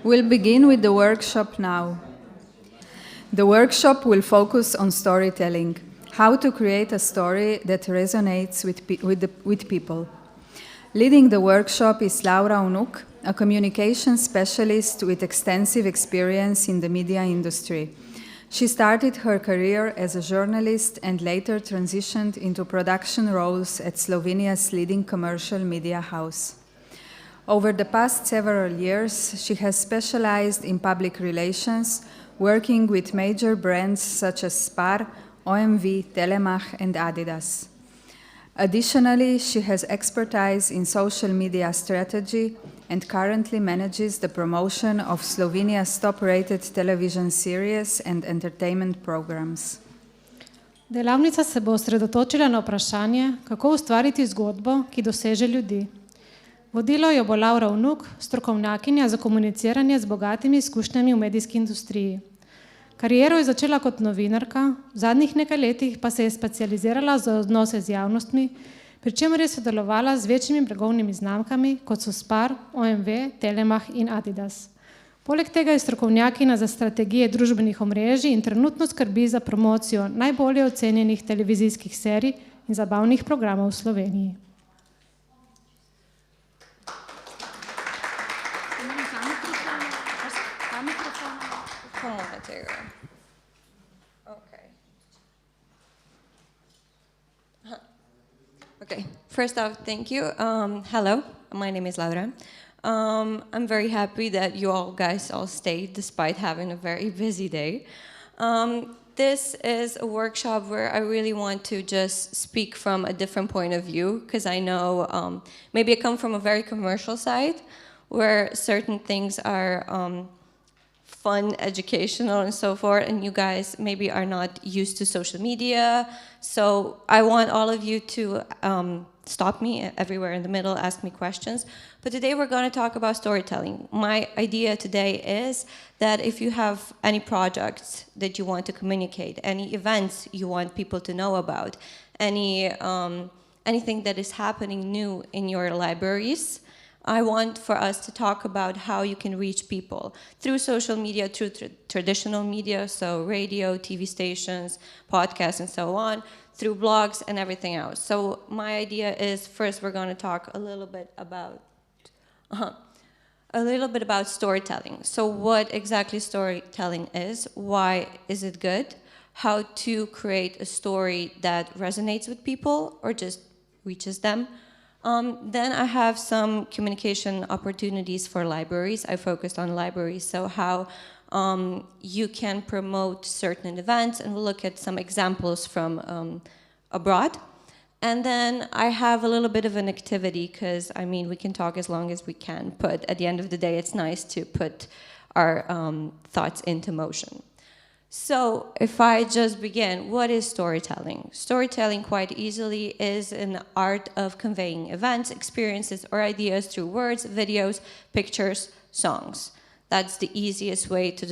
We'll begin with the workshop now. The workshop will focus on storytelling, how to create a story that resonates with people. Leading the workshop is Laura Vnuk, a communication specialist with extensive experience in the media industry. She started her career as a journalist and later transitioned into production roles at Slovenia's leading commercial media house. Over the past several years, she has specialized in public relations, working with major brands such as Spar, OMV, Telemach, and Adidas. Additionally, she has expertise in social media strategy and currently manages the promotion of Slovenia's top-rated television series and entertainment programs. Delavnica se bo osredotočila na vprašanje, kako ustvariti zgodbo, ki doseže ljudi. Vodilo jo bo Laura Vnuk, strokovnjakinja za komuniciranje z bogatimi izkušnjami v medijski industriji. Kariero je začela kot novinarka, v zadnjih nekaj letih pa se je specializirala za odnose z javnostmi, pri čemer je sodelovala z večjimi blagovnimi znamkami, kot so Spar, OMV, Telemach in Adidas. Poleg tega je strokovnjakinja za strategije družbenih omrežij in trenutno skrbi za promocijo najbolje ocenjenih televizijskih serij in zabavnih programov v Sloveniji. Okay, first off, thank you. Hello, my name is Laura. I'm very happy that you all guys all stayed despite having a very busy day. This is a workshop where I really want to just speak from a different point of view, because I know maybe I come from a very commercial side where certain things are fun, educational, and so forth, and you guys maybe are not used to social media. So I want all of you to stop me everywhere in the middle, ask me questions. But today we're going to talk about storytelling. My idea today is that if you have any projects that you want to communicate, any events you want people to know about, anything that is happening new in your libraries, I want for us to talk about how you can reach people through social media, through traditional media, so radio, TV stations, podcasts, and so on, through blogs and everything else. So my idea is, first we're going to talk a little bit about storytelling. So what exactly storytelling is, why is it good, how to create a story that resonates with people or just reaches them. Then I have some communication opportunities for libraries. I focused on libraries, so how you can promote certain events, and we'll look at some examples from abroad. And then I have a little bit of an activity, because I mean we can talk as long as we can, but at the end of the day it's nice to put our thoughts into motion. So if I just begin, what is storytelling? Storytelling, quite easily, is an art of conveying events, experiences, or ideas through words, videos, pictures, songs. That's the easiest way to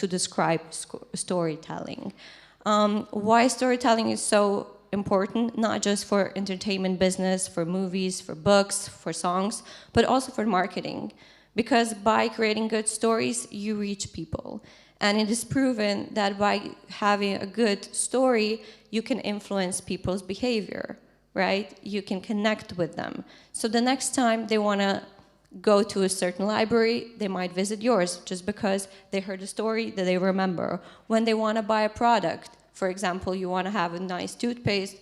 describe storytelling. Why storytelling is so important, not just for entertainment business, for movies, for books, for songs, but also for marketing. Because by creating good stories, you reach people. And it is proven that by having a good story, you can influence people's behavior, right? You can connect with them. So the next time they want to go to a certain library, they might visit yours just because they heard a story that they remember. When they want to buy a product, for example, you want to have a nice toothpaste,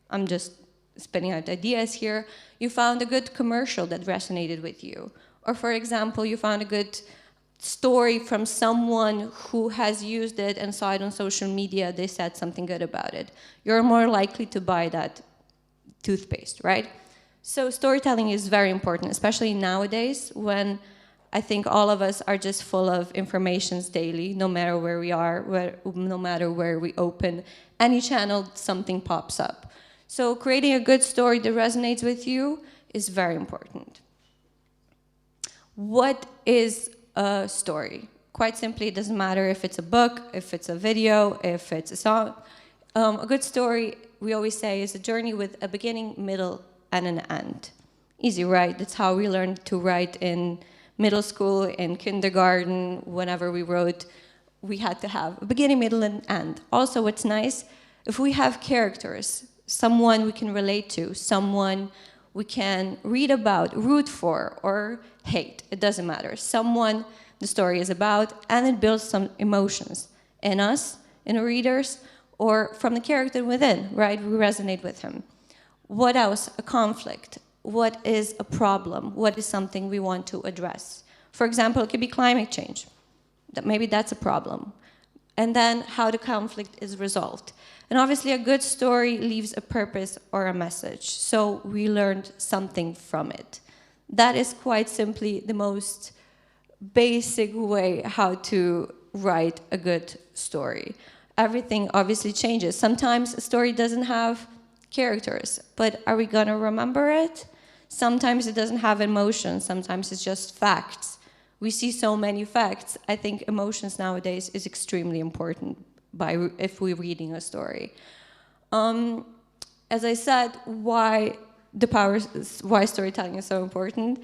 I'm just spitting out ideas here, you found a good commercial that resonated with you. Or for example, you found a good story from someone who has used it and saw it on social media, they said something good about it. You're more likely to buy that toothpaste, right? So storytelling is very important, especially nowadays when I think all of us are just full of informations daily, no matter where we are, no matter where we open any channel, something pops up. So creating a good story that resonates with you is very important. What is a story? Quite simply, it doesn't matter if it's a book, if it's a video, if it's a song. A good story, we always say, is a journey with a beginning, middle, and an end. Easy, right? That's how we learn to write in middle school, in kindergarten, whenever we wrote, we had to have a beginning, middle, and end. Also, what's nice, if we have characters, someone we can relate to, someone we can read about, root for, or hate, it doesn't matter. Someone the story is about, and it builds some emotions in us, in the readers, or from the character within, right? We resonate with him. What else? A conflict. What is a problem? What is something we want to address? For example, it could be climate change. Maybe that's a problem. And then how the conflict is resolved. And obviously a good story leaves a purpose or a message. So we learned something from it. That is quite simply the most basic way how to write a good story. Everything obviously changes. Sometimes a story doesn't have characters, but are we gonna remember it? Sometimes it doesn't have emotion, sometimes it's just facts. We see so many facts. I think emotions nowadays is extremely important if we're reading a story. As I said, why storytelling is so important?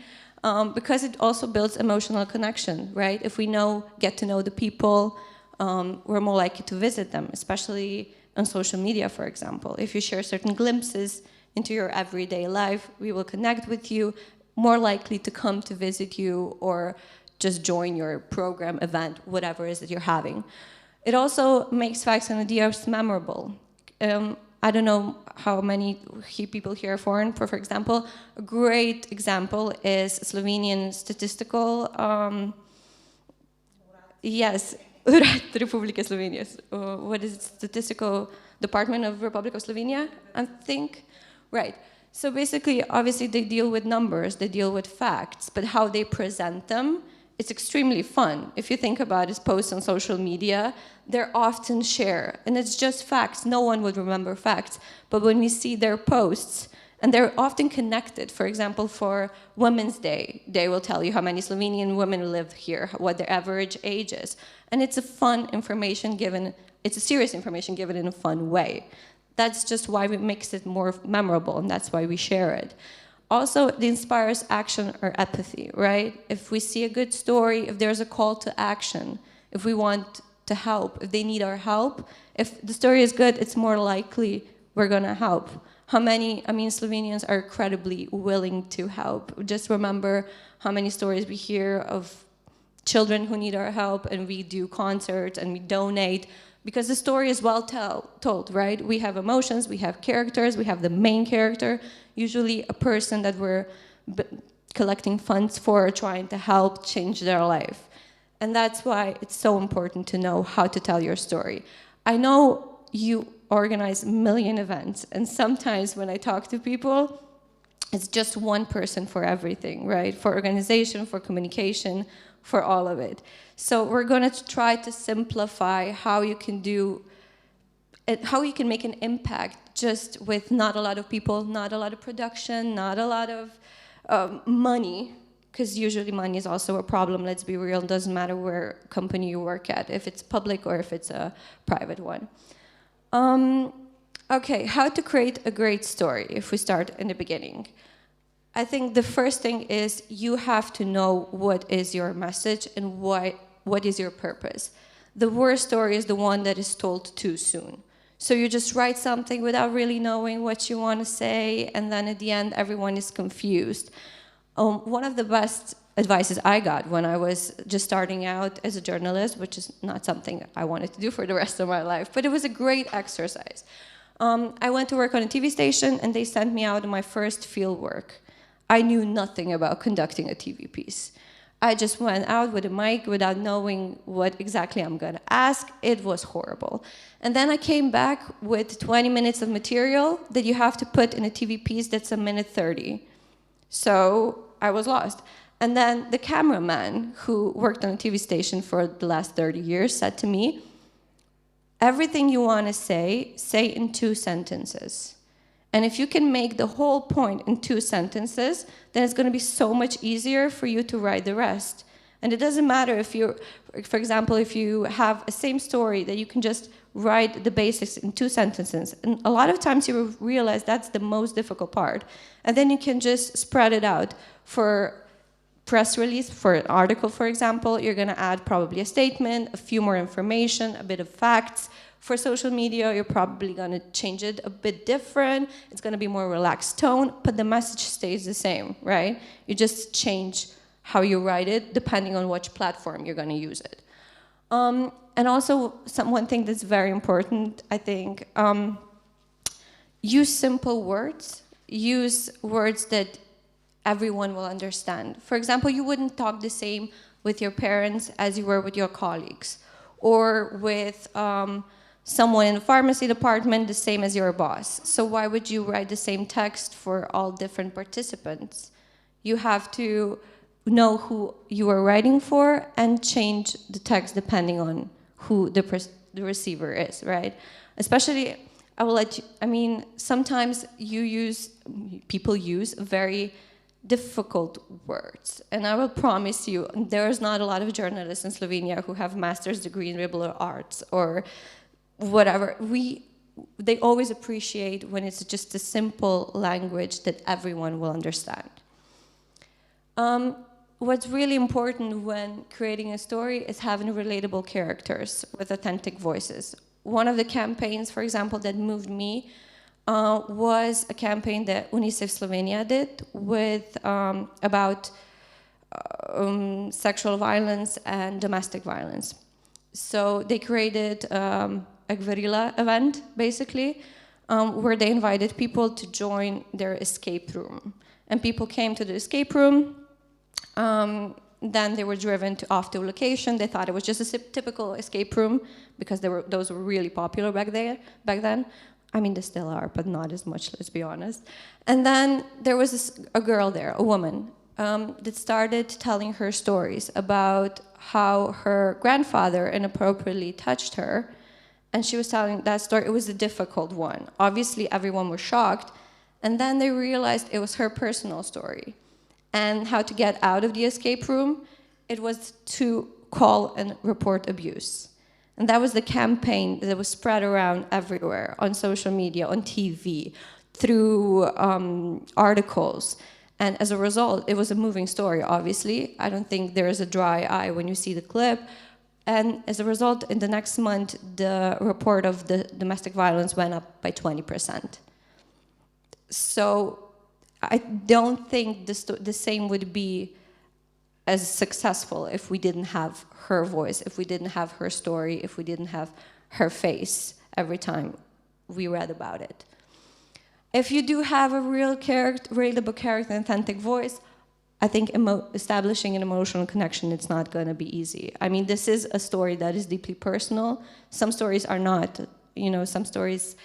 Because it also builds emotional connection, right? If we get to know the people, we're more likely to visit them, especially on social media, for example. If you share certain glimpses into your everyday life, we will connect with you, more likely to come to visit you or just join your program, event, whatever it is that you're having. It also makes facts and ideas memorable. I don't know how many people here are foreign, for example. A great example is Slovenian statistical, yes, Republika Slovenia. What is it? Statistical Department of Republic of Slovenia, I think. Right. So basically, obviously, they deal with numbers, they deal with facts, but how they present them, it's extremely fun. If you think about his posts on social media, they're often shared, and it's just facts. No one would remember facts. But when we see their posts, and they're often connected, for example, for Women's Day, they will tell you how many Slovenian women live here, what their average age is. And it's a fun information given, it's a serious information given in a fun way. That's just why we makes it more memorable, and that's why we share it. Also, it inspires action or empathy, right? If we see a good story, if there's a call to action, if we want to help, if they need our help, if the story is good, it's more likely we're gonna help. How many, Slovenians are incredibly willing to help. Just remember how many stories we hear of children who need our help, and we do concerts and we donate, because the story is well told, right? We have emotions, we have characters, we have the main character, usually a person that we're collecting funds for, trying to help change their life. And that's why it's so important to know how to tell your story. I know you organize a million events, and sometimes when I talk to people, it's just one person for everything, right? For organization, for communication, for all of it. So we're going to try to simplify how you can do it, how you can make an impact just with not a lot of people, not a lot of production, not a lot of money, because usually money is also a problem, let's be real. It doesn't matter where company you work at, if it's public or if it's a private one. Okay, how to create a great story if we start in the beginning. I think the first thing is you have to know what is your message and what is your purpose. The worst story is the one that is told too soon. So you just write something without really knowing what you want to say, and then at the end everyone is confused. One of the best advices I got when I was just starting out as a journalist, which is not something I wanted to do for the rest of my life, but it was a great exercise. I went to work on a TV station, and they sent me out on my first field work. I knew nothing about conducting a TV piece. I just went out with a mic without knowing what exactly I'm going to ask. It was horrible. And then I came back with 20 minutes of material that you have to put in a TV piece that's 1:30. So I was lost. And then the cameraman who worked on a TV station for the last 30 years said to me, everything you want to say in 2 sentences. And if you can make the whole point in 2 sentences, then it's going to be so much easier for you to write the rest. And it doesn't matter if you, for example, if you have a same story that you can just write the basics in 2 sentences. And a lot of times you will realize that's the most difficult part. And then you can just spread it out for press release for an article, for example, you're going to add probably a statement, a few more information, a bit of facts. For social media, you're probably going to change it a bit different. It's going to be more relaxed tone, but the message stays the same, right? You just change how you write it depending on which platform you're going to use it. And also, one thing that's very important, I think, use simple words. Use words that everyone will understand. For example, you wouldn't talk the same with your parents as you were with your colleagues, or with someone in the pharmacy department the same as your boss. So why would you write the same text for all different participants? You have to know who you are writing for and change the text depending on who the receiver is, right? Especially, I will let you, I mean, sometimes people use very difficult words. And I will promise you, there's not a lot of journalists in Slovenia who have master's degree in liberal arts or whatever. They always appreciate when it's just a simple language that everyone will understand. What's really important when creating a story is having relatable characters with authentic voices. One of the campaigns, for example, that moved me was a campaign that UNICEF Slovenia did with about sexual violence and domestic violence. So they created a guerrilla event, basically, where they invited people to join their escape room. And people came to the escape room. Then they were driven off to a location. They thought it was just a typical escape room because those were really popular back then. I mean, they still are, but not as much, let's be honest. And then there was a girl there, a woman, that started telling her stories about how her grandfather inappropriately touched her. And she was telling that story. It was a difficult one. Obviously, everyone was shocked. And then they realized it was her personal story. And how to get out of the escape room, it was to call and report abuse. And that was the campaign that was spread around everywhere, on social media, on TV, through articles. And as a result, it was a moving story, obviously. I don't think there is a dry eye when you see the clip. And as a result, in the next month, the report of the domestic violence went up by 20%. So I don't think the same would be as successful if we didn't have her voice, if we didn't have her story, if we didn't have her face every time we read about it. If you do have a relatable character and authentic voice, I think establishing an emotional connection, it's not going to be easy. I mean, this is a story that is deeply personal. Some stories are not, some stories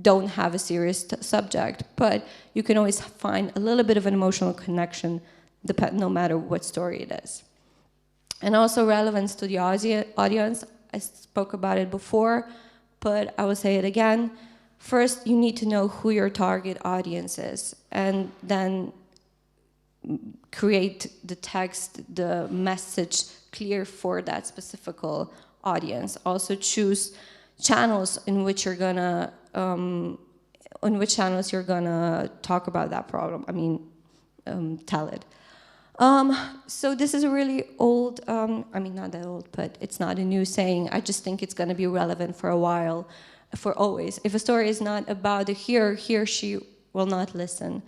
don't have a serious subject, but you can always find a little bit of an emotional connection no matter what story it is. And also relevance to the audience. I spoke about it before, but I will say it again. First, you need to know who your target audience is, and then create the text, the message clear for that specific audience. Also choose channels in which you're gonna talk about that problem. I mean, tell it. So this is a really old, I mean, not that old, but it's not a new saying. I just think it's going to be relevant for a while, for always. If a story is not about the hero, he or she will not listen.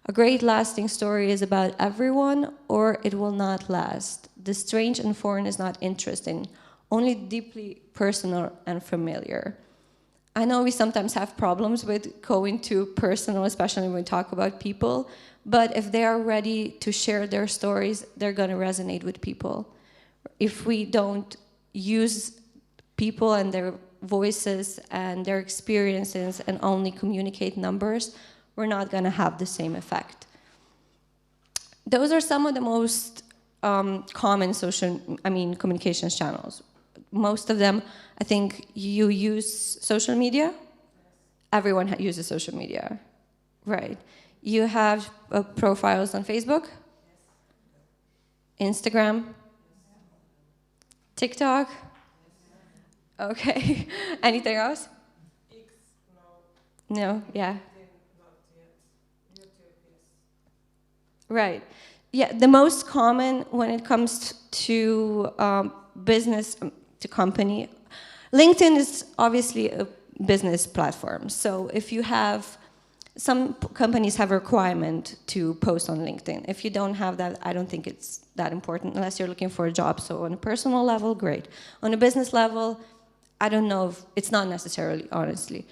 A great lasting story is about everyone, or it will not last. The strange and foreign is not interesting, only deeply personal and familiar. I know we sometimes have problems with going too personal, especially when we talk about people, but if they are ready to share their stories, they're going to resonate with people. If we don't use people and their voices and their experiences and only communicate numbers, we're not going to have the same effect. Those are some of the most common communications channels. Most of them, I think, you use social media. Everyone uses social media, right? You have profiles on Facebook, Instagram, TikTok. Okay. Anything else? No, yeah. Right. yeah, the most common when it comes to business, to company, LinkedIn is obviously a business platform. So if you have, some companies have a requirement to post on LinkedIn. If you don't have that, I don't think it's that important unless you're looking for a job. So on a personal level, great. On a business level, I don't know if it's not necessarily, honestly.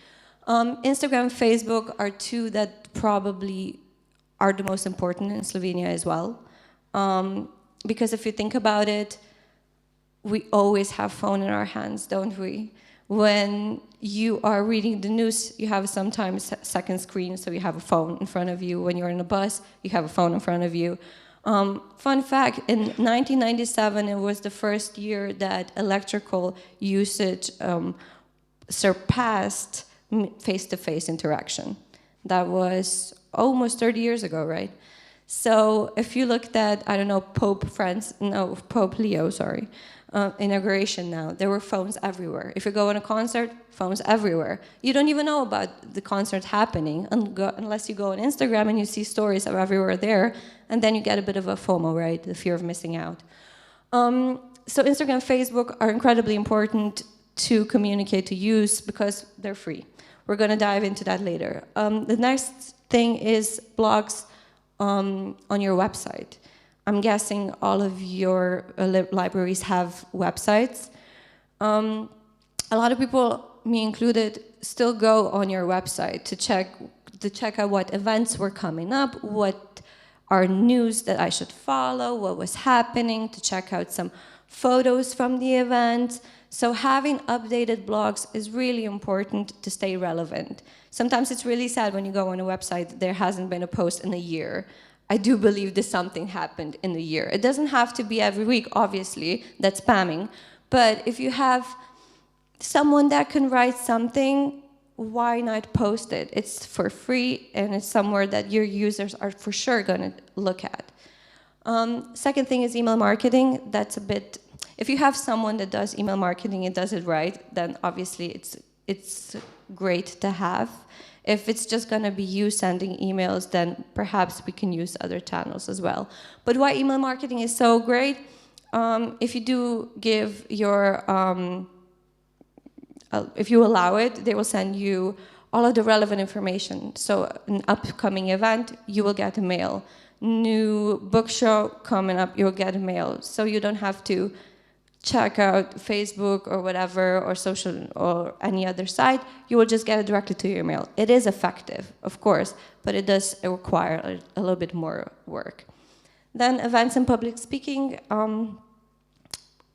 Instagram, Facebook are two that probably are the most important in Slovenia as well. Because if you think about it, we always have phone in our hands, don't we? When you are reading the news, you have sometimes second screen, so you have a phone in front of you. When you're in a bus, you have a phone in front of you. Fun fact, in 1997, it was the first year that electrical usage surpassed face-to-face interaction. That was almost 30 years ago, right? So if you looked at, I don't know, Pope Leo, inauguration now, there were phones everywhere. If you go on a concert, phones everywhere. You don't even know about the concert happening unless you go on Instagram and you see stories of everywhere there, and then you get a bit of a FOMO, right? The fear of missing out. So Instagram, Facebook are incredibly important to communicate, to use, because they're free. We're going to dive into that later. The next thing is blogs on your website. I'm guessing all of your libraries have websites. A lot of people, me included, still go on your website to check out what events were coming up, what are news that I should follow, what was happening, to check out some photos from the event. So having updated blogs is really important to stay relevant. Sometimes it's really sad when you go on a website, there hasn't been a post in a year. I do believe that something happened in the year. It doesn't have to be every week, obviously, that's spamming. But if you have someone that can write something, why not post it? It's for free, and it's somewhere that your users are for sure going to look at. Second thing is email marketing. That's a bit, if you have someone that does email marketing and does it right, then obviously it's great to have. If it's just going to be you sending emails, then perhaps we can use other channels as well. But why email marketing is so great, if you do give your, if you allow it, they will send you all of the relevant information. So an upcoming event, you will get a mail. New book show coming up, you'll get a mail. So you don't have to check out Facebook or whatever, or social or any other site. You will just get it directly to your email. It is effective, of course, but it does require a little bit more work. Then events and public speaking,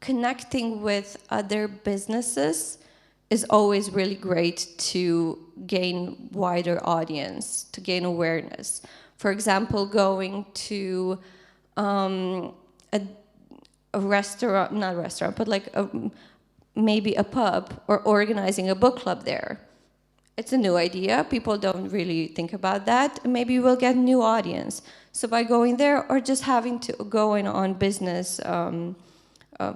connecting with other businesses is always really great to gain wider audience, to gain awareness. For example, going to a restaurant, not a restaurant, but like maybe a pub, or organizing a book club there. It's a new idea. People don't really think about that. Maybe we'll get a new audience. So by going there, or just having to go in on business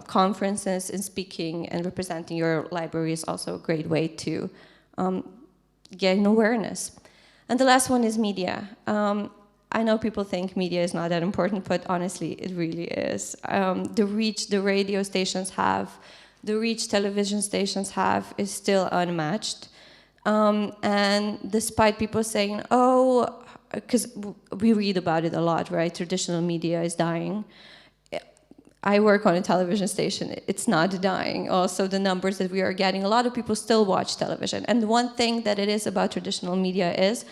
conferences and speaking and representing your library is also a great way to gain awareness. And the last one is media. I know people think media is not that important, but honestly, it really is. The reach the radio stations have, the reach television stations have, is still unmatched. And despite people saying, oh, because we read about it a lot, right? Traditional media is dying. I work on a television station. It's not dying. Also, the numbers that we are getting, a lot of people still watch television. And one thing that it is about traditional media is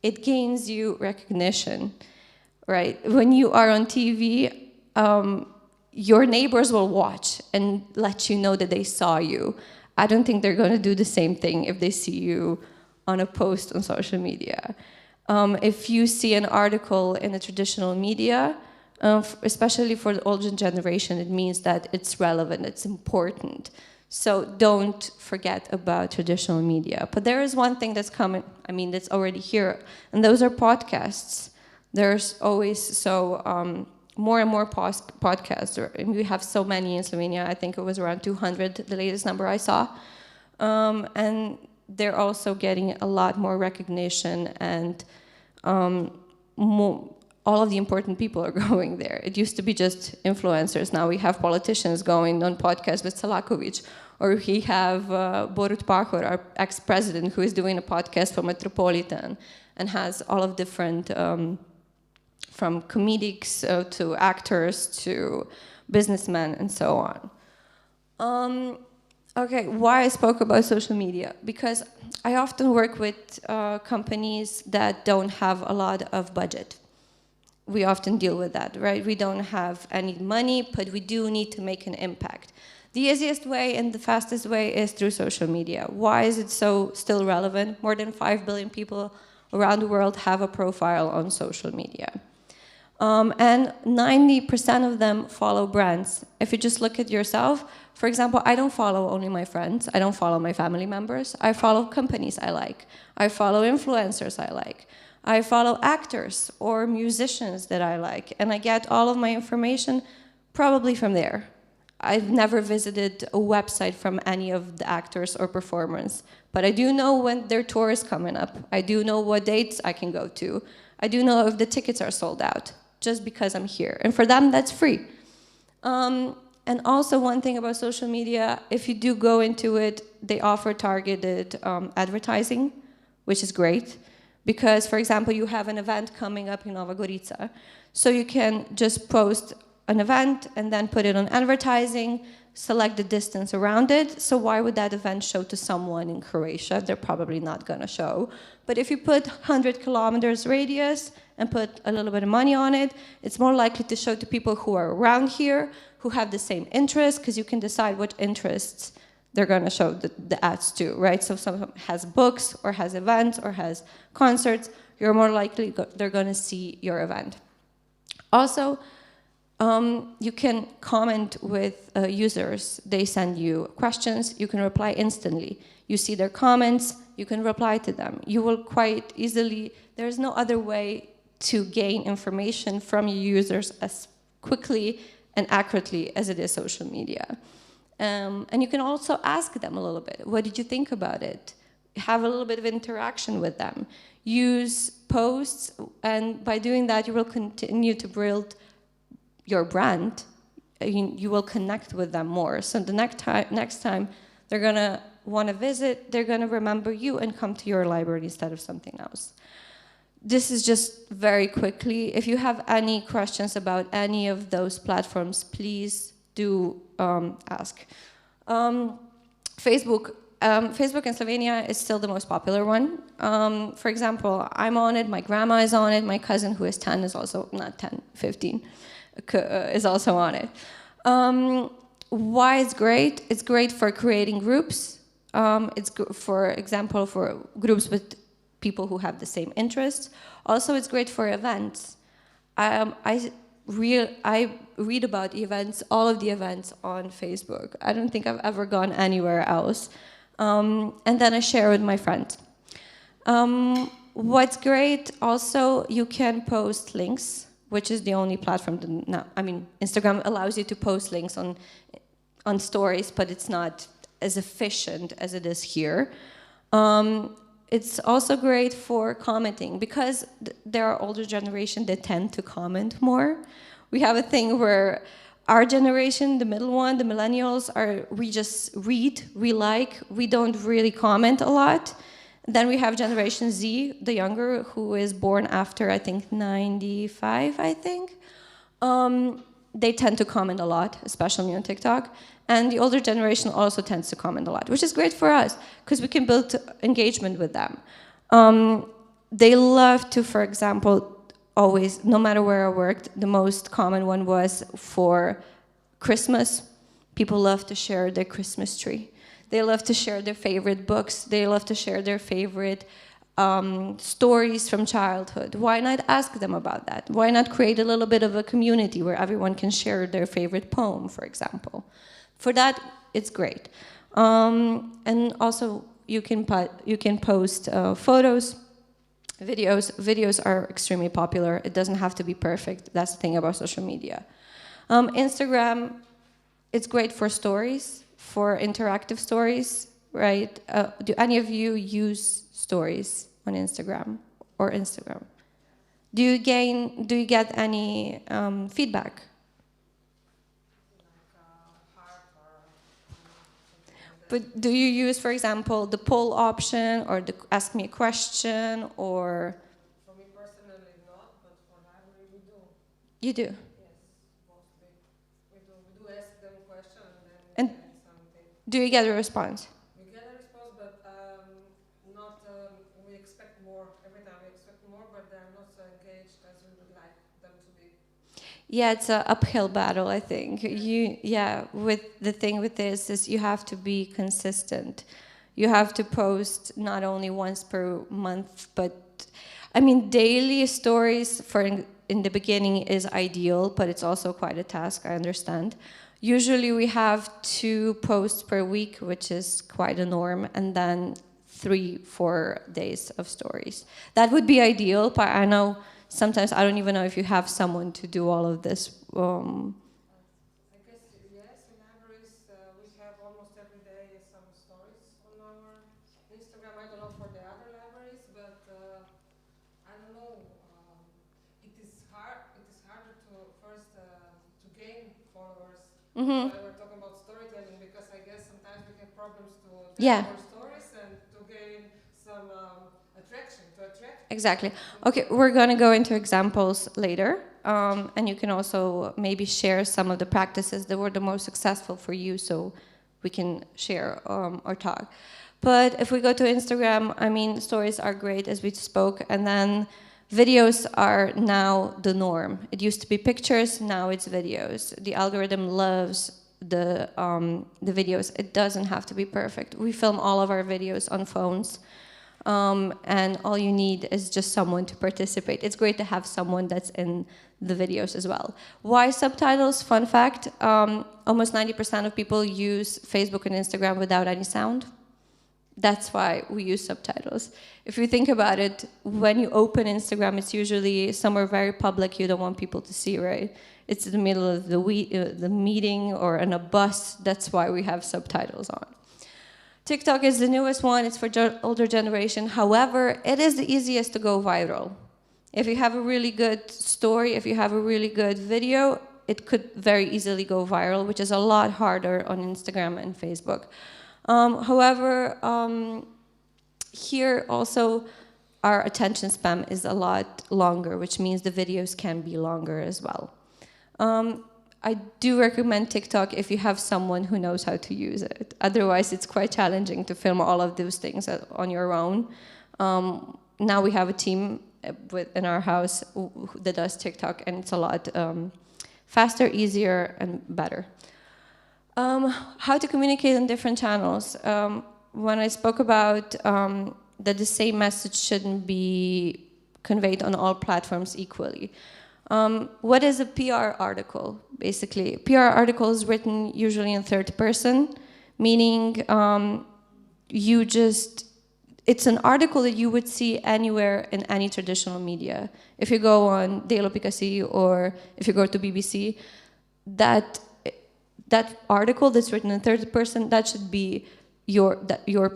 it gains you recognition, right? When you are on TV, your neighbors will watch and let you know that they saw you. I don't think they're going to do the same thing if they see you on a post on social media. If you see an article in the traditional media, especially for the older generation, it means that it's relevant, it's important. So don't forget about traditional media. But there is one thing that's coming, I mean, that's already here, and those are podcasts. There's always more and more podcasts, and we have so many in Slovenia. I think it was around 200, the latest number I saw. And they're also getting a lot more recognition, and all of the important people are going there. It used to be just influencers. Now we have politicians going on podcasts with Selakovic, or we have Borut Pahor, our ex-president, who is doing a podcast for Metropolitan and has all of different, from comedics to actors to businessmen and so on. Okay, why I spoke about social media? Because I often work with companies that don't have a lot of budget. We often deal with that, right? We don't have any money, but we do need to make an impact. The easiest way and the fastest way is through social media. Why is it so still relevant? More than 5 billion people around the world have a profile on social media. And 90% of them follow brands. If you just look at yourself, for example, I don't follow only my friends, I don't follow my family members, I follow companies I like, I follow influencers I like, I follow actors or musicians that I like, and I get all of my information probably from there. I've never visited a website from any of the actors or performers, but I do know when their tour is coming up. I do know what dates I can go to. I do know if the tickets are sold out, just because I'm here. And for them, that's free. And also one thing about social media, if you do go into it, they offer targeted advertising, which is great. Because, for example, you have an event coming up in Nova Gorica. So you can just post an event and then put it on advertising, select the distance around it. So why would that event show to someone in Croatia? They're probably not going to show. But if you put 100 kilometers radius and put a little bit of money on it, it's more likely to show to people who are around here, who have the same interests, because you can decide what interests they're going to show the ads to, right? So if someone has books or has events or has concerts, you're more likely they're going to see your event. Also, you can comment with users. They send you questions, you can reply instantly. You see their comments, you can reply to them. You will quite easily, there's no other way to gain information from your users as quickly and accurately as it is social media. And you can also ask them a little bit, what did you think about it? Have a little bit of interaction with them. Use posts, and by doing that, you will continue to build your brand. You will connect with them more. So the next time they're gonna want to visit, they're gonna remember you and come to your library instead of something else. This is just very quickly. If you have any questions about any of those platforms, please do ask. Facebook in Slovenia is still the most popular one. For example, I'm on it, my grandma is on it, my cousin who is 10 is also, not 10, 15, is also on it. Why it's great? It's great for creating groups. It's for example, for groups with people who have the same interests. Also, it's great for events. I read about events, all of the events on Facebook. I don't think I've ever gone anywhere else. And then I share with my friends. What's great also, you can post links, which is the only platform that now, I mean, Instagram allows you to post links on stories, but it's not as efficient as it is here. It's also great for commenting, because there are older generation that tend to comment more. We have a thing where our generation, the middle one, the millennials, we just read, we like, we don't really comment a lot. Then we have Generation Z, the younger, who is born after, I think, 95, I think. They tend to comment a lot, especially on TikTok. And the older generation also tends to comment a lot, which is great for us, because we can build engagement with them. They love to, for example, always, no matter where I worked, the most common one was for Christmas. People love to share their Christmas tree. They love to share their favorite books. They love to share their favorite stories from childhood. Why not ask them about that? Why not create a little bit of a community where everyone can share their favorite poem, for example? For that, it's great. And also, you can post photos, videos. Videos are extremely popular. It doesn't have to be perfect. That's the thing about social media. Instagram, it's great for stories, for interactive stories, right? Do any of you use stories on Instagram or Instagram? Do you get any feedback? But do you use, for example, the poll option or the ask me a question or? For me personally, not, but for library we do. You do? Yes, mostly. We do ask them a question And and then we get something. do you get a response? We get a response, but not. We expect more every time. We expect more, but they're not so engaged as we would like them to be. Yeah, it's an uphill battle, I think. With the thing with this is you have to be consistent. You have to post not only once per month, but I mean, daily stories in the beginning is ideal, but it's also quite a task, I understand. Usually we have 2 posts per week, which is quite a norm, and then 3-4 days of stories. That would be ideal, but I know sometimes I don't even know if you have someone to do all of this. I guess yes. In libraries, we have almost every day some stories on our Instagram. I don't know for the other libraries, but I don't know. It is hard. It is harder to first to gain followers. Mm-hmm. So we're talking about storytelling because I guess sometimes we have problems to Yeah. tell our stories and to gain some attraction to attract. Exactly. Okay, we're going to go into examples later, and you can also maybe share some of the practices that were the most successful for you, so we can share or talk. But if we go to Instagram, I mean, stories are great, as we spoke, and then videos are now the norm. It used to be pictures, now it's videos. The algorithm loves the videos. It doesn't have to be perfect. We film all of our videos on phones. And all you need is just someone to participate. It's great to have someone that's in the videos as well. Why subtitles? Fun fact, almost 90% of people use Facebook and Instagram without any sound. That's why we use subtitles. If you think about it, when you open Instagram, it's usually somewhere very public you don't want people to see, right? It's in the middle of the meeting or in a bus. That's why we have subtitles on. TikTok is the newest one. It's for older generation. However, it is the easiest to go viral. If you have a really good story, if you have a really good video, it could very easily go viral, which is a lot harder on Instagram and Facebook. However, here also our attention span is a lot longer, which means the videos can be longer as well. I do recommend TikTok if you have someone who knows how to use it. Otherwise, it's quite challenging to film all of those things on your own. Now we have a team in our house that does TikTok, and it's a lot faster, easier, and better. How to communicate on different channels. When I spoke about that the same message shouldn't be conveyed on all platforms equally. What is a PR article? Basically, PR article is written usually in third person, meaning it's an article that you would see anywhere in any traditional media. If you go on dela.c or if you go to BBC, that article that's written in third person, that should be your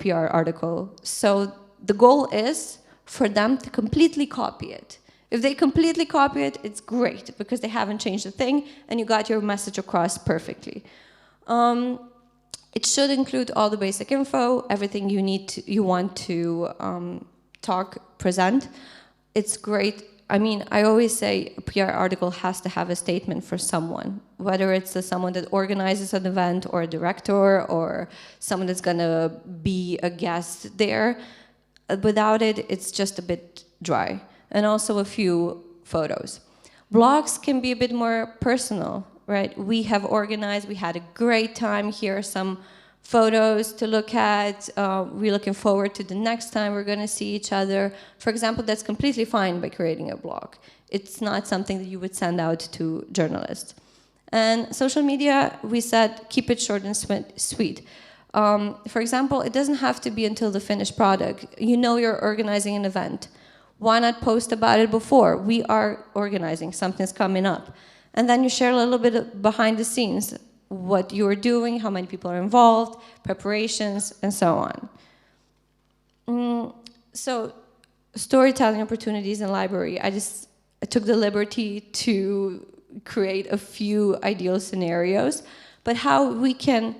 PR article. So the goal is for them to completely copy it. If they completely copy it, it's great because they haven't changed a thing and you got your message across perfectly. It should include all the basic info, everything you want to present. It's great. I mean, I always say a PR article has to have a statement for someone, whether it's someone that organizes an event or a director or someone that's going to be a guest there. Without it, it's just a bit dry. And also a few photos. Blogs can be a bit more personal, right? We have organized, we had a great time. Here are some photos to look at. We're looking forward to the next time we're going to see each other. For example, that's completely fine by creating a blog. It's not something that you would send out to journalists. And social media, we said, keep it short and sweet. For example, it doesn't have to be until the finished product. You know you're organizing an event. Why not post about it before? We are organizing, something's coming up. And then you share a little bit behind the scenes, what you're doing, how many people are involved, preparations, and so on. So, storytelling opportunities in library. took the liberty to create a few ideal scenarios, but how we can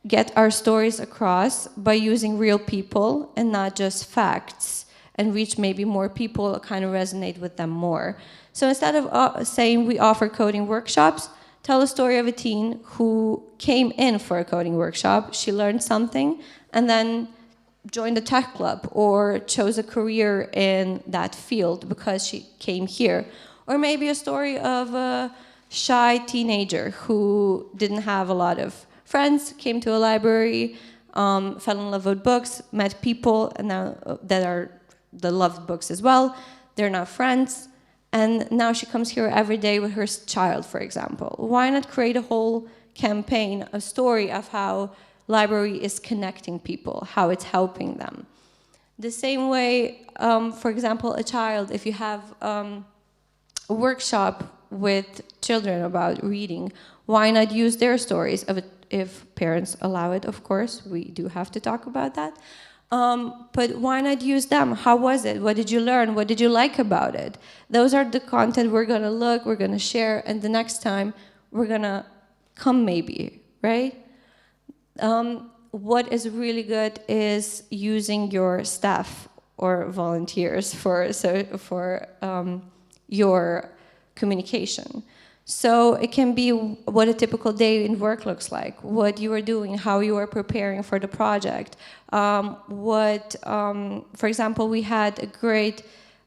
get our stories across by using real people and not just facts, and reach maybe more people, kind of resonate with them more. So instead of saying we offer coding workshops, tell a story of a teen who came in for a coding workshop, she learned something, and then joined a tech club or chose a career in that field because she came here. Or maybe a story of a shy teenager who didn't have a lot of friends, came to a library, fell in love with books, met people and now that loved books as well. They're now friends. And now she comes here every day with her child, for example. Why not create a whole campaign, a story of how library is connecting people, how it's helping them? The same way, for example, a child, if you have a workshop with children about reading, why not use their stories, if parents allow it, of course, we do have to talk about that. But why not use them? How was it? What did you learn? What did you like about it? Those are the content we're going to look, we're going to share, and the next time we're going to come maybe, right? What is really good is using your staff or volunteers for your communication. So it can be what a typical day in work looks like, what you are doing, how you are preparing for the project. For example, we had a great,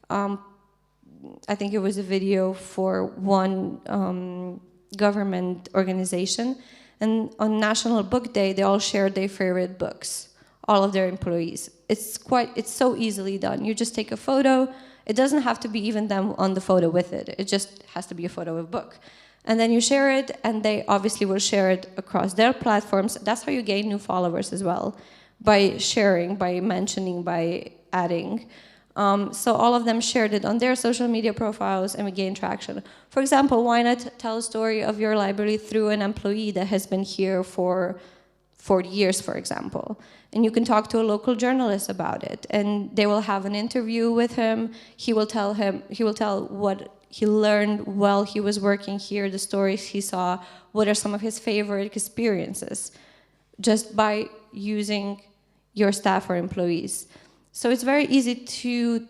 I think it was a video for one government organization, and on National Book Day, they all shared their favorite books, all of their employees. It's so easily done. You just take a photo. It doesn't have to be even them on the photo with it. It just has to be a photo of a book. And then you share it, and they obviously will share it across their platforms. That's how you gain new followers as well, by sharing, by mentioning, by adding. So all of them shared it on their social media profiles, and we gained traction. For example, why not tell a story of your library through an employee that has been here for 40 years, for example? And you can talk to a local journalist about it, and they will have an interview with him. He will tell what he learned while he was working here, the stories he saw, what are some of his favorite experiences, just by using your staff or employees. So it's very easy to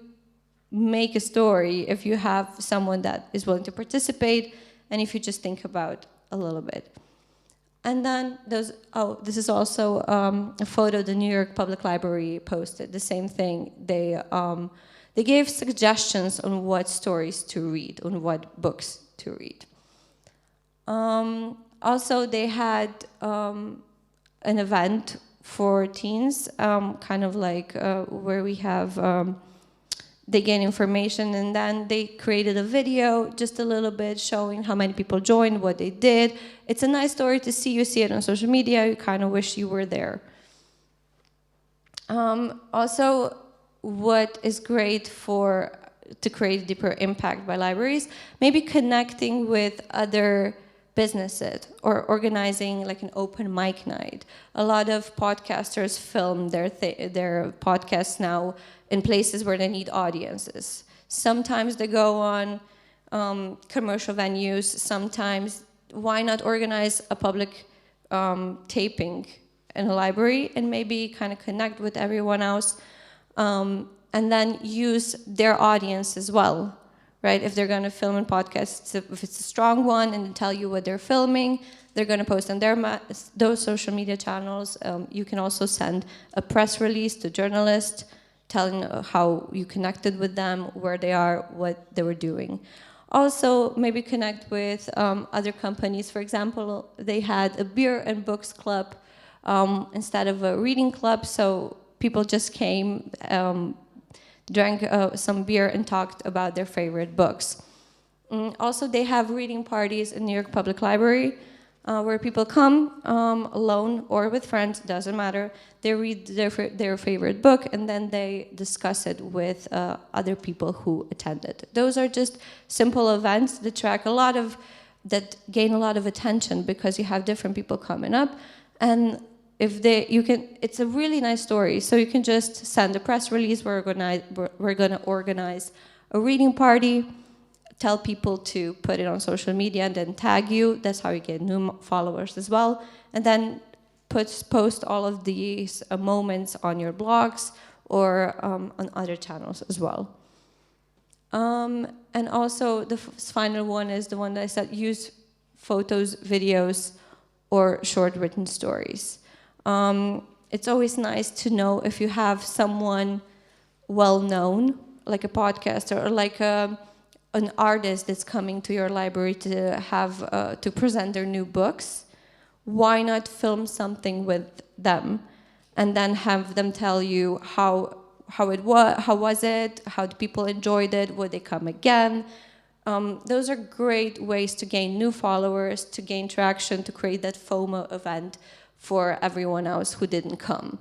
make a story if you have someone that is willing to participate, and if you just think about a little bit. And then this is also a photo the New York Public Library posted. The same thing. They gave suggestions on what stories to read, on what books to read. Also, they had an event for teens, kind of like where we have, they gain information, and then they created a video, just a little bit, showing how many people joined, what they did. It's a nice story to see. You see it on social media, you kind of wish you were there. Also, what is great to create deeper impact by libraries, maybe connecting with other businesses or organizing like an open mic night. A lot of podcasters film their podcasts now in places where they need audiences. Sometimes they go on commercial venues. Sometimes, why not organize a public taping in a library and maybe kind of connect with everyone else, and then use their audience as well, right? If they're going to film a podcast, if it's a strong one and tell you what they're filming, they're going to post on those social media channels. You can also send a press release to journalists telling how you connected with them, where they are, what they were doing. Also, maybe connect with other companies. For example, they had a beer and books club instead of a reading club, so people just came, drank some beer and talked about their favorite books. Also, they have reading parties in New York Public Library where people come alone or with friends, doesn't matter. They read their favorite book and then they discuss it with other people who attended. Those are just simple events that that gain a lot of attention because you have different people coming up, and it's a really nice story. So you can just send a press release. We're going to organize a reading party, tell people to put it on social media and then tag you. That's how you get new followers as well. And then post all of these moments on your blogs or on other channels as well. And also the final one is the one that I said, use photos, videos, or short written stories. It's always nice to know if you have someone well-known, like a podcaster or like an artist that's coming to your library to have to present their new books. Why not film something with them and then have them tell you how was it, how the people enjoyed it, would they come again? Those are great ways to gain new followers, to gain traction, to create that FOMO event for everyone else who didn't come.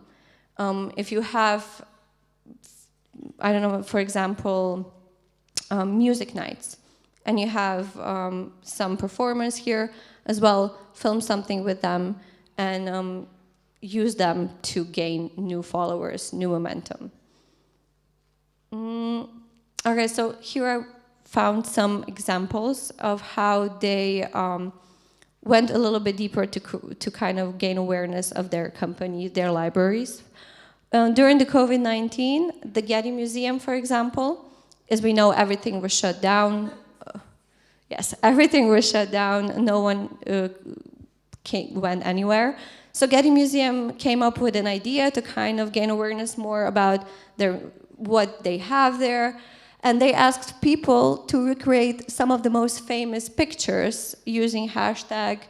If you have, I don't know, for example, music nights, and you have some performers here as well, film something with them and use them to gain new followers, new momentum. Okay, so here I found some examples of how they went a little bit deeper to kind of gain awareness of their company, their libraries. During the COVID-19, the Getty Museum, for example, as we know, everything was shut down. Yes, everything was shut down. No one went anywhere. So Getty Museum came up with an idea to kind of gain awareness more about what they have there. And they asked people to recreate some of the most famous pictures using hashtag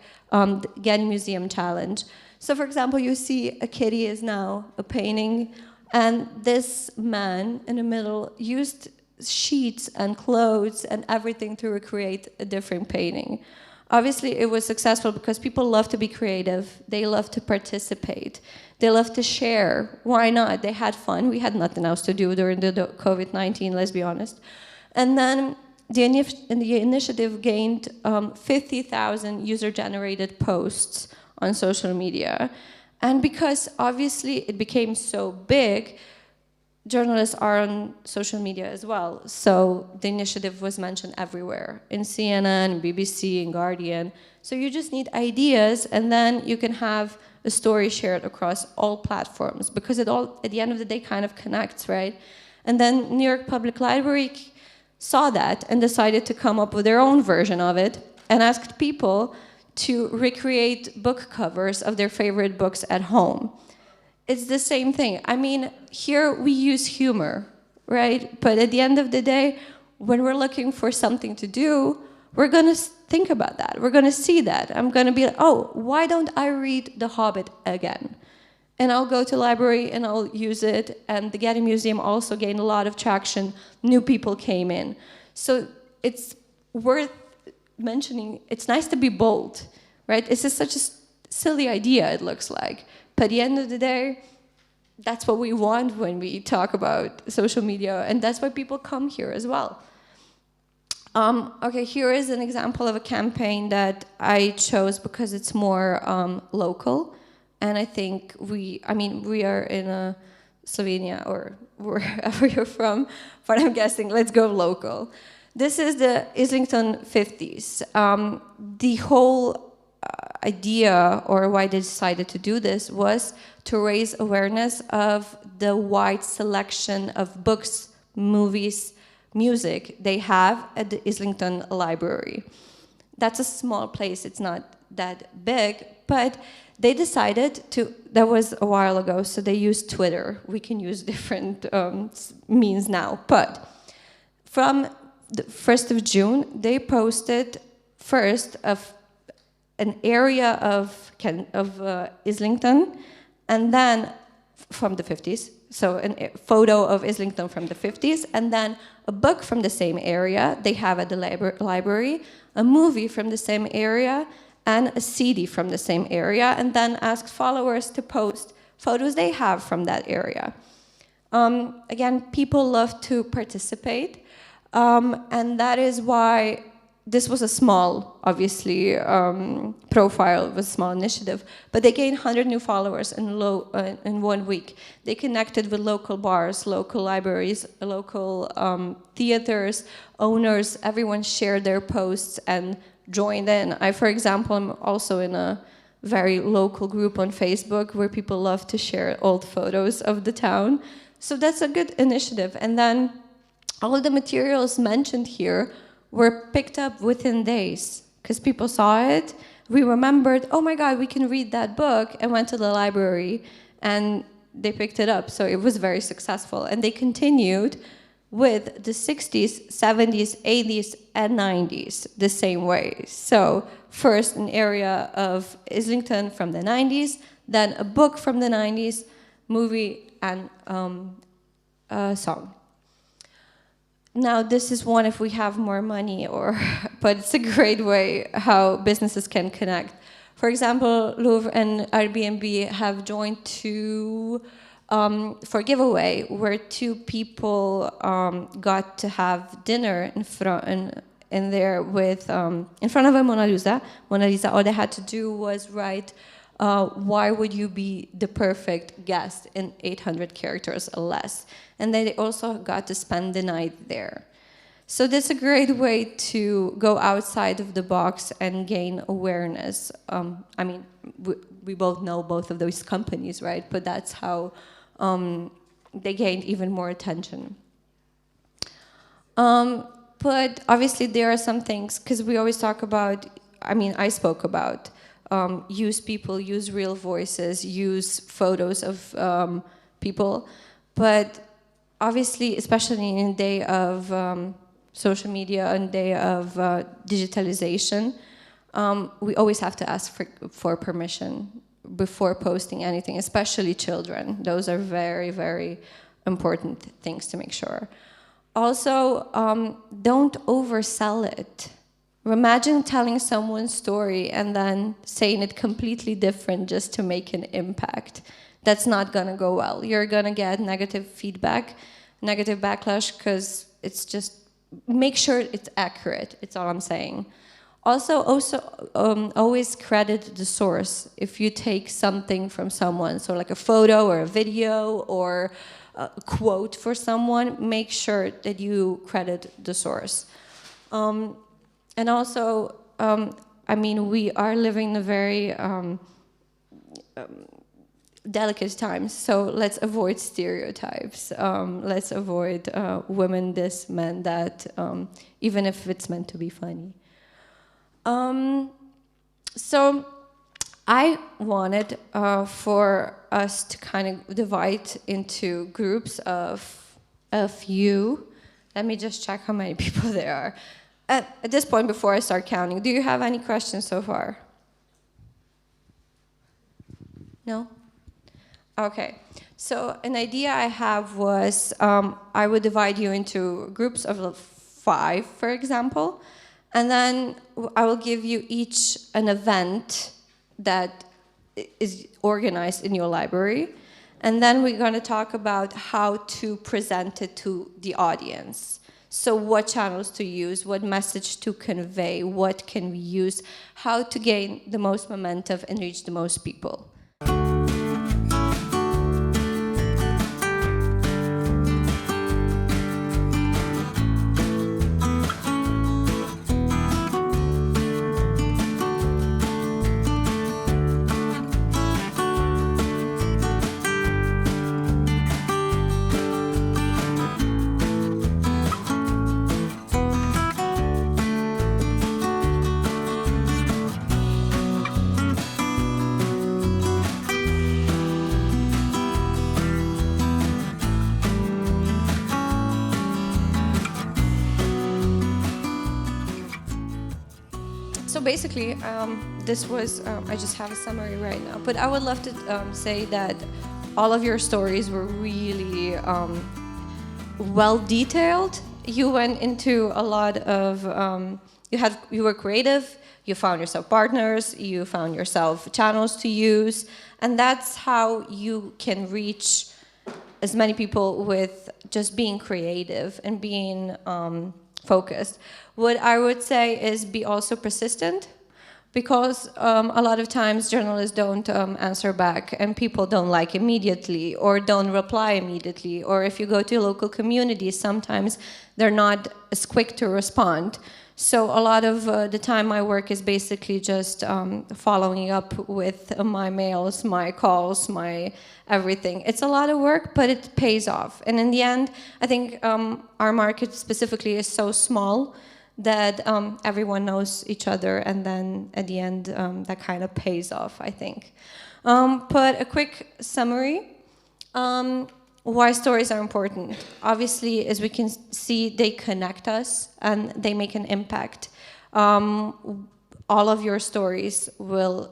Getty Museum Challenge. So for example, you see a kitty is now a painting, and this man in the middle used sheets and clothes and everything to recreate a different painting. Obviously, it was successful because people love to be creative. They love to participate. They love to share. Why not? They had fun. We had nothing else to do during the COVID-19, let's be honest. And then the initiative gained 50,000 user-generated posts on social media. And because obviously it became so big, journalists are on social media as well. So the initiative was mentioned everywhere, in CNN, BBC, and Guardian. So you just need ideas, and then you can have a story shared across all platforms, because it all, at the end of the day, kind of connects, right? And then New York Public Library saw that and decided to come up with their own version of it and asked people to recreate book covers of their favorite books at home. It's the same thing. I mean, here we use humor, right? But at the end of the day, when we're looking for something to do, we're going to think about that. We're going to see that. I'm going to be like, oh, why don't I read The Hobbit again? And I'll go to the library and I'll use it. And the Getty Museum also gained a lot of traction. New people came in. So it's worth mentioning. It's nice to be bold, right? It's just such a silly idea, it looks like. But at the end of the day, that's what we want when we talk about social media, and that's why people come here as well. Okay, here is an example of a campaign that I chose because it's more local, and I think we are in Slovenia or wherever you're from, but I'm guessing let's go local. This is the Islington 50s. The whole idea, or why they decided to do this, was to raise awareness of the wide selection of books, movies, music they have at the Islington Library. That's a small place, it's not that big, but they decided to, that was a while ago, so they used Twitter. We can use different means now, but from the 1st of June, they posted first an area of Islington, and then from the 50s, so a photo of Islington from the 50s, and then a book from the same area they have at the library, a movie from the same area, and a CD from the same area, and then ask followers to post photos they have from that area. Again, people love to participate, and that is why this was a small, obviously, profile, it was a small initiative, but they gained 100 new followers in 1 week. They connected with local bars, local libraries, local theaters, owners. Everyone shared their posts and joined in. I, for example, am also in a very local group on Facebook where people love to share old photos of the town. So that's a good initiative. And then all of the materials mentioned here were picked up within days because people saw it. We remembered, oh my God, we can read that book, and went to the library and they picked it up. So it was very successful. And they continued with the 60s, 70s, 80s, and 90s the same way. So first an area of Islington from the 90s, then a book from the 90s, movie, and a song. Now, this is one if we have more money, but it's a great way how businesses can connect. For example, Louvre and Airbnb have joined for giveaway, where 2 people got to have dinner in front of a Mona Lisa. All they had to do was write, why would you be the perfect guest, in 800 characters or less. And they also got to spend the night there. So that's a great way to go outside of the box and gain awareness. I mean, we both know both of those companies, right? But that's how they gained even more attention. But obviously there are some things, because we always talk about, I spoke about, use people, use real voices, use photos of people. But obviously, especially in a day of social media and day of digitalization, we always have to ask for permission before posting anything, especially children. Those are very, very important things to make sure. Also, don't oversell it. Imagine telling someone's story and then saying it completely different just to make an impact. That's not gonna go well. You're gonna get negative feedback, negative backlash, because it's just, make sure it's accurate, it's all I'm saying. Also, always credit the source. If you take something from someone, so like a photo or a video or a quote for someone, make sure that you credit the source. And also, we are living in a very delicate times, so let's avoid stereotypes. Let's avoid women this, men that, even if it's meant to be funny. So I wanted for us to kind of divide into groups of you. Let me just check how many people there are. At this point, before I start counting, do you have any questions so far? No? Okay. So an idea I have was I would divide you into groups of 5, for example, and then I will give you each an event that is organized in your library, and then we're going to talk about how to present it to the audience. So what channels to use, what message to convey, what can we use, how to gain the most momentum and reach the most people. So basically, this was, I just have a summary right now, but I would love to say that all of your stories were really well detailed. You went into a lot of, you were creative, you found yourself partners, you found yourself channels to use, and that's how you can reach as many people with just being creative and being focused. What I would say is be also persistent, because a lot of times journalists don't answer back, and people don't like immediately or don't reply immediately. Or if you go to local communities, sometimes they're not as quick to respond. So a lot of the time my work is basically just following up with my mails, my calls, my everything. It's a lot of work, but it pays off. And in the end, I think our market specifically is so small that everyone knows each other, and then at the end that kind of pays off, I think. But a quick summary. Why stories are important. Obviously, as we can see, they connect us and they make an impact. All of your stories will,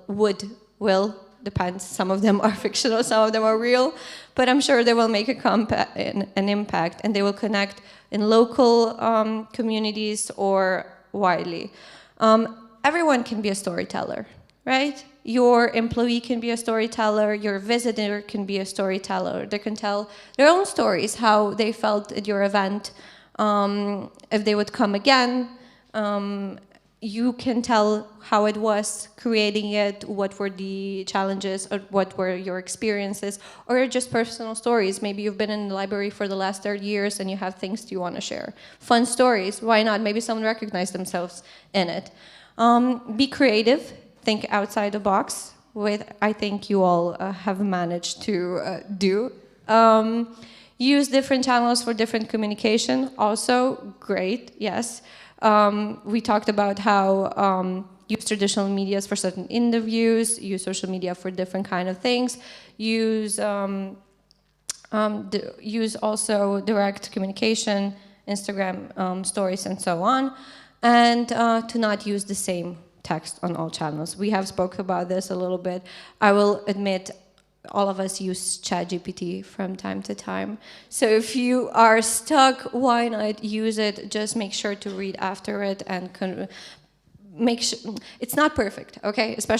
depends. Some of them are fictional, some of them are real, but I'm sure they will make an impact, and they will connect in local communities or widely. Everyone can be a storyteller, right? Your employee can be a storyteller, your visitor can be a storyteller. They can tell their own stories, how they felt at your event, if they would come again. You can tell how it was creating it, what were the challenges, or what were your experiences, or just personal stories. Maybe you've been in the library for the last 30 years and you have things you want to share. Fun stories, why not? Maybe someone recognized themselves in it. Be creative. Think outside the box, which I think you all have managed to do. Use different channels for different communication, also great, yes. We talked about how use traditional medias for certain interviews, use social media for different kind of things, use also direct communication, Instagram stories and so on, and to not use the same text on all channels. We have spoken about this a little bit. I will admit, all of us use ChatGPT from time to time. So if you are stuck, why not use it? Just make sure to read after it and make sure it's not perfect, okay? Especially